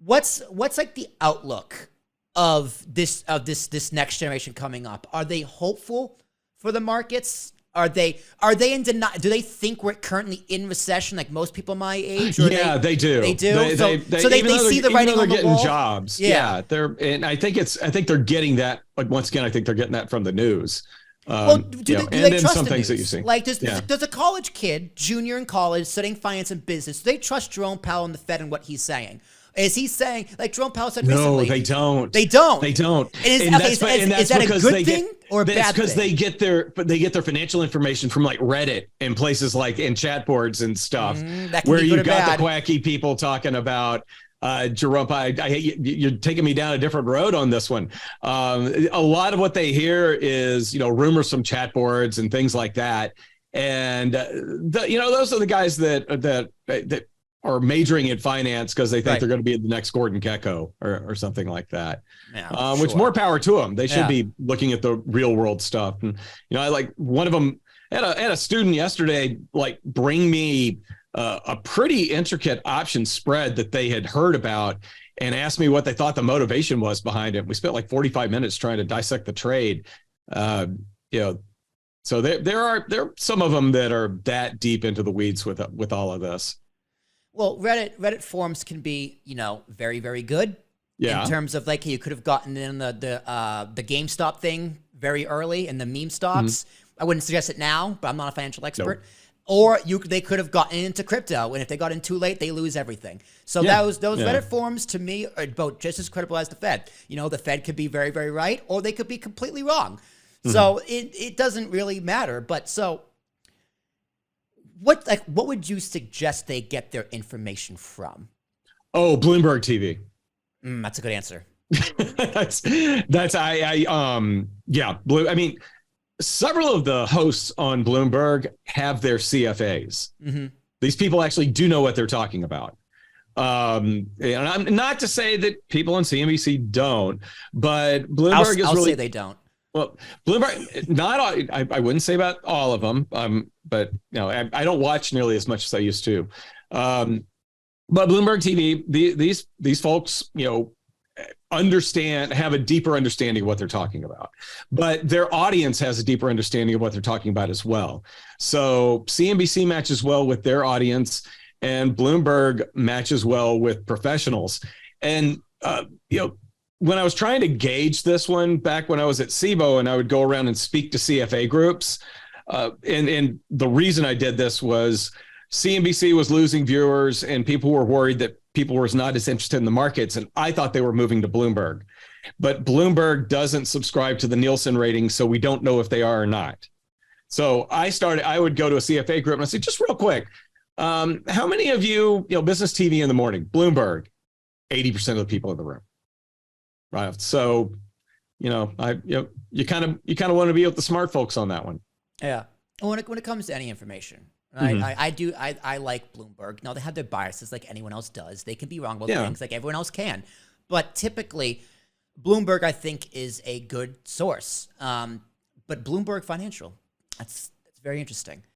What's like the outlook of this next generation coming up? Are they hopeful for the markets? Are they in denial? Do they think we're currently in recession like most people my age? Or yeah, they do. They do. So they see the writing on the wall. They're getting jobs. Yeah, and I think they're getting that. Like once again, I think they're getting that from the news. Well, do they trust some the things news? that you see. Like does a college kid, junior in college, studying finance and business, do they trust Jerome Powell and the Fed and what he's saying? Is he saying, like Jerome Powell said recently? No, they don't. They don't. They don't. Is that a good thing or a bad thing? That's because they get their financial information from like Reddit and places like in chat boards and stuff, where you got the quacky people talking about Jerome. You're taking me down a different road on this one. A lot of what they hear is rumors from chat boards and things like that, and those are the guys that are majoring in finance because they think they're going to be the next Gordon Gekko or something like that. Yeah, which more power to them. They should be looking at the real world stuff. And I like one of them had a student yesterday like bring me a pretty intricate option spread that they had heard about and asked me what they thought the motivation was behind it. We spent like 45 minutes trying to dissect the trade. So there are some of them that are that deep into the weeds with all of this. Well, Reddit forums can be, very, very good. Yeah. In terms of like, you could have gotten in the GameStop thing very early in the meme stocks. I wouldn't suggest it now, but I'm not a financial expert. Nope. Or they could have gotten into crypto, and if they got in too late, they lose everything. So those Reddit forums to me are both just as credible as the Fed. The Fed could be very, very right, or they could be completely wrong. So it doesn't really matter. But so. What would you suggest they get their information from? Oh, Bloomberg TV. That's a good answer. I mean, several of the hosts on Bloomberg have their CFAs. These people actually do know what they're talking about. And I'm not to say that people on CNBC don't, but Bloomberg I'll say they don't. Well, Bloomberg, not all, I wouldn't say about all of them, but I don't watch nearly as much as I used to. But Bloomberg TV, these folks, have a deeper understanding of what they're talking about, but their audience has a deeper understanding of what they're talking about as well. So CNBC matches well with their audience, and Bloomberg matches well with professionals. And when I was trying to gauge this one back when I was at SIBO and I would go around and speak to CFA groups, and the reason I did this was CNBC was losing viewers and people were worried that people were not as interested in the markets, and I thought they were moving to Bloomberg. But Bloomberg doesn't subscribe to the Nielsen ratings, so we don't know if they are or not. So I would go to a CFA group and I say, just real quick, how many of you, business TV in the morning, Bloomberg? 80% of the people in the room. Right. So, you kind of want to be with the smart folks on that one. Yeah. When it comes to any information, I like Bloomberg. Now, they have their biases like anyone else does. They can be wrong about things like everyone else can. But typically, Bloomberg, I think, is a good source. But Bloomberg Financial, that's very interesting.